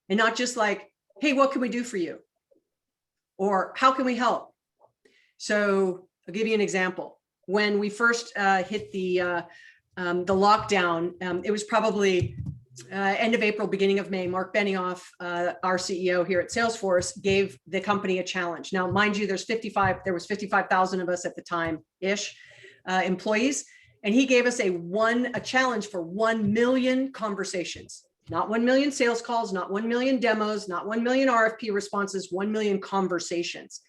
and not just like, hey, what can we do for you? Or how can we help? So I'll give you an example. When we first hit the lockdown, it was probably end of April, beginning of May, Mark Benioff, our CEO here at Salesforce, gave the company a challenge. Now, mind you, there was 55,000 of us at the time-ish, employees. And he gave us a challenge for 1 million conversations, not 1 million sales calls, not 1 million demos, not 1 million RFP responses, 1 million conversations,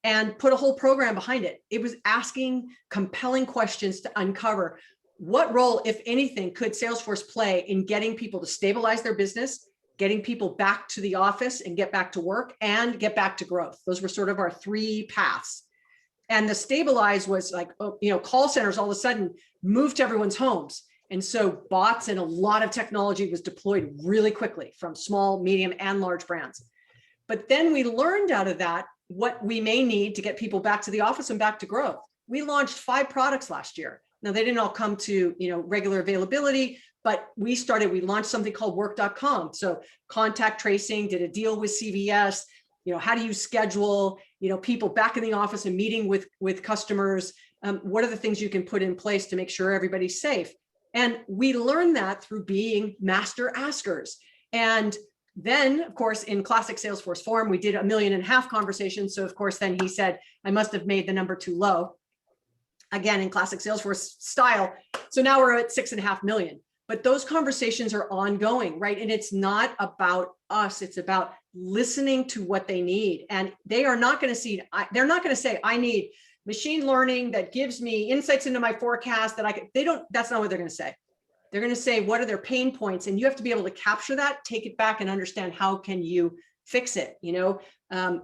and put a whole program behind it. It was asking compelling questions to uncover what role, if anything, could Salesforce play in getting people to stabilize their business, getting people back to the office and get back to work, and get back to growth. Those were sort of our 3 paths. And the stabilize was like, call centers all of a sudden moved to everyone's homes. And so bots and a lot of technology was deployed really quickly from small, medium, and large brands. But then we learned out of that what we may need to get people back to the office and back to growth. We launched 5 products last year. Now, they didn't all come to regular availability, but we launched something called work.com. So contact tracing, did a deal with CVS. How do you schedule, people back in the office and meeting with customers? What are the things you can put in place to make sure everybody's safe? And we learned that through being master askers. And then, of course, in classic Salesforce form, we did 1.5 million conversations. So of course, then he said, I must have made the number too low. Again, in classic Salesforce style. So now we're at 6.5 million. But those conversations are ongoing, right? And it's not about us. It's about listening to what they need. And they are not going to they're not going to say, I need machine learning that gives me insights into my forecast that that's not what they're going to say. They're going to say, what are their pain points? And you have to be able to capture that, take it back, and understand how can you fix it.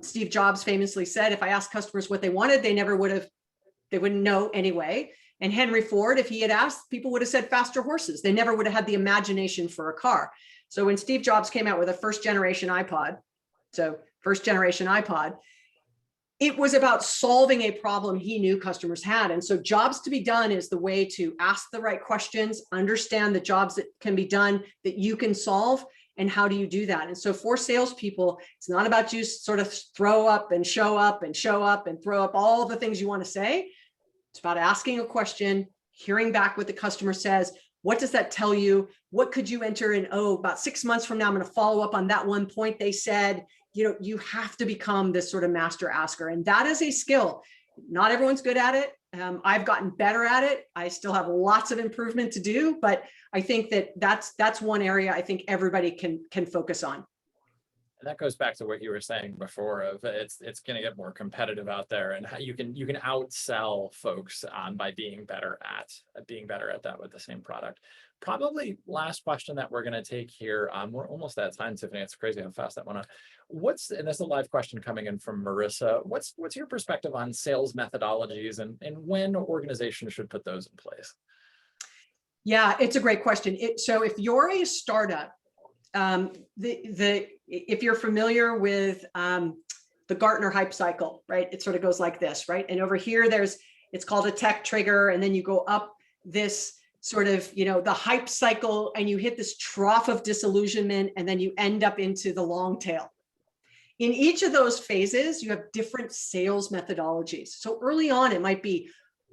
Steve Jobs famously said, if I asked customers what they wanted, they wouldn't know anyway. And Henry Ford, if he had asked, people would have said faster horses. They never would have had the imagination for a car. So when Steve Jobs came out with a first generation iPod, it was about solving a problem he knew customers had. And so jobs to be done is the way to ask the right questions, understand the jobs that can be done that you can solve, and how do you do that? And so for salespeople, it's not about you sort of throw up and show up and show up and throw up all the things you want to say. It's about asking a question, hearing back what the customer says. What does that tell you? What could you enter in? Oh, about 6 months from now, I'm going to follow up on that one point they said. You have to become this sort of master asker. And that is a skill. Not everyone's good at it. I've gotten better at it. I still have lots of improvement to do, but I think that's one area I think everybody can focus on. And that goes back to what you were saying before of it's going to get more competitive out there, and how you can outsell folks by being better at that with the same product. Probably last question that we're going to take here. We're almost at time, Tiffani. It's crazy how fast that went on. And that's a live question coming in from Marissa. What's your perspective on sales methodologies and when organizations should put those in place? Yeah, it's a great question. So if you're a startup, if you're familiar with the Gartner hype cycle, right? It sort of goes like this, right? And over here, it's called a tech trigger, and then you go up this sort of, the hype cycle, and you hit this trough of disillusionment, and then you end up into the long tail. In each of those phases, you have different sales methodologies. So early on, it might be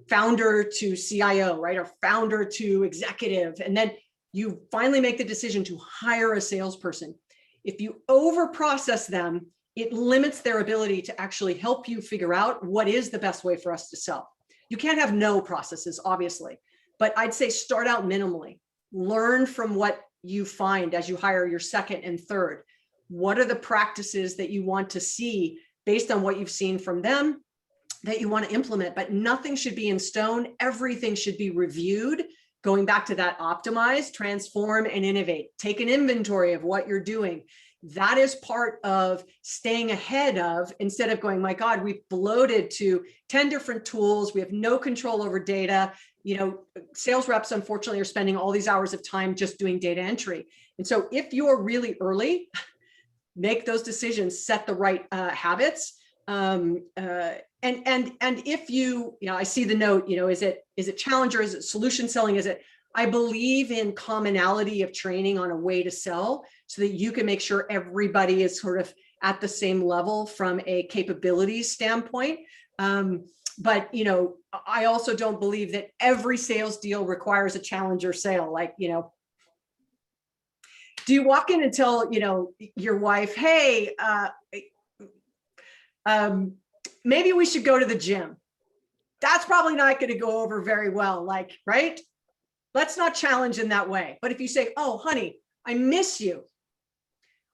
founder to CIO, right? Or founder to executive. And then you finally make the decision to hire a salesperson. If you over-process them, it limits their ability to actually help you figure out what is the best way for us to sell. You can't have no processes, obviously, but I'd say start out minimally. Learn from what you find as you hire your second and third. What are the practices that you want to see based on what you've seen from them that you want to implement? But nothing should be in stone. Everything should be reviewed. Going back to that optimize, transform, and innovate. Take an inventory of what you're doing. That is part of staying ahead of, instead of going, my God, we've bloated to 10 different tools. We have no control over data. Sales reps, unfortunately, are spending all these hours of time just doing data entry. And so if you're really early, make those decisions, set the right habits. And if I see the note, is it challenger? Is it solution selling? I believe in commonality of training on a way to sell so that you can make sure everybody is sort of at the same level from a capabilities standpoint. But, I also don't believe that every sales deal requires a challenger sale. Do you walk in and tell, your wife, hey, maybe we should go to the gym? That's probably not going to go over very well. Like, right? Let's not challenge in that way. But if you say, oh, honey, I miss you.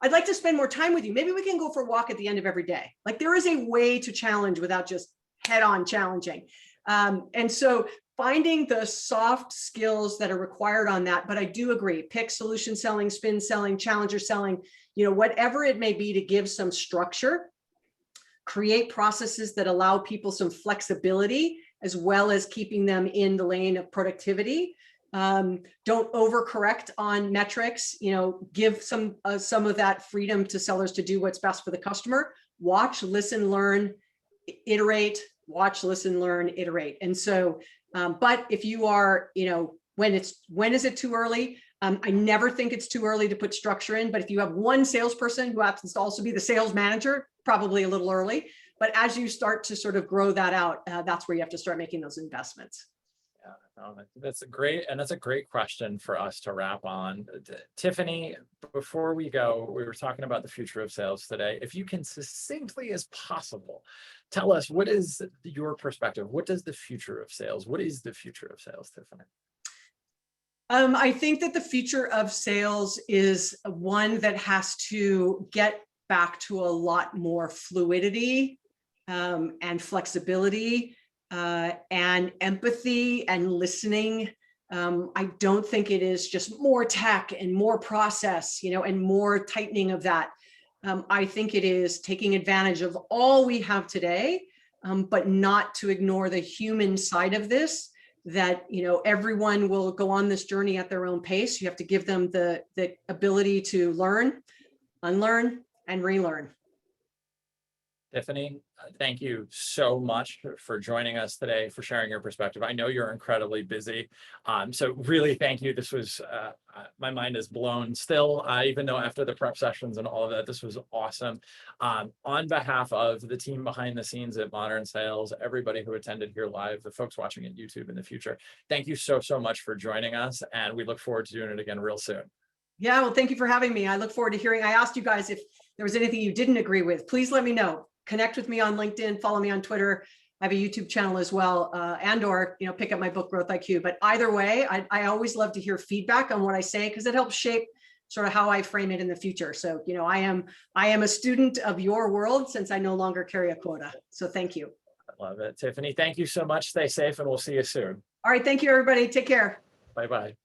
I'd like to spend more time with you. Maybe we can go for a walk at the end of every day. Like, there is a way to challenge without just head-on challenging. And so finding the soft skills that are required on that. But I do agree, pick solution selling, spin selling, challenger selling, whatever it may be, to give some structure, create processes that allow people some flexibility, as well as keeping them in the lane of productivity. Don't overcorrect on metrics, give some of that freedom to sellers to do what's best for the customer. Watch, listen, learn, iterate, watch, listen, learn, iterate. And so, but if you are, when is it too early? I never think it's too early to put structure in, but if you have one salesperson who happens to also be the sales manager, probably a little early. But as you start to sort of grow that out, that's where you have to start making those investments. That's a great question for us to wrap on. Tiffani, before we go, we were talking about the future of sales today. If you can succinctly as possible, tell us, what is your perspective? What does the future of sales? What is the future of sales, Tiffani? I think that the future of sales is one that has to get back to a lot more fluidity and flexibility. And empathy and listening. I don't think it is just more tech and more process, and more tightening of that. I think it is taking advantage of all we have today, but not to ignore the human side of this, that, everyone will go on this journey at their own pace. You have to give them the ability to learn, unlearn, and relearn. Tiffani, thank you so much for joining us today, for sharing your perspective. I know you're incredibly busy. So really, thank you. This was, my mind is blown still, even though after the prep sessions and all of that, this was awesome. On behalf of the team behind the scenes at Modern Sales, everybody who attended here live, the folks watching at YouTube in the future, thank you so much for joining us. And we look forward to doing it again real soon. Yeah, well, thank you for having me. I look forward to hearing. I asked you guys if there was anything you didn't agree with. Please let me know. Connect with me on LinkedIn, follow me on Twitter. I have a YouTube channel as well, and/or pick up my book, Growth IQ. But either way, I always love to hear feedback on what I say, because it helps shape sort of how I frame it in the future. So, I am a student of your world, since I no longer carry a quota. So thank you. I love it. Tiffani, thank you so much. Stay safe, and we'll see you soon. All right. Thank you, everybody. Take care. Bye-bye.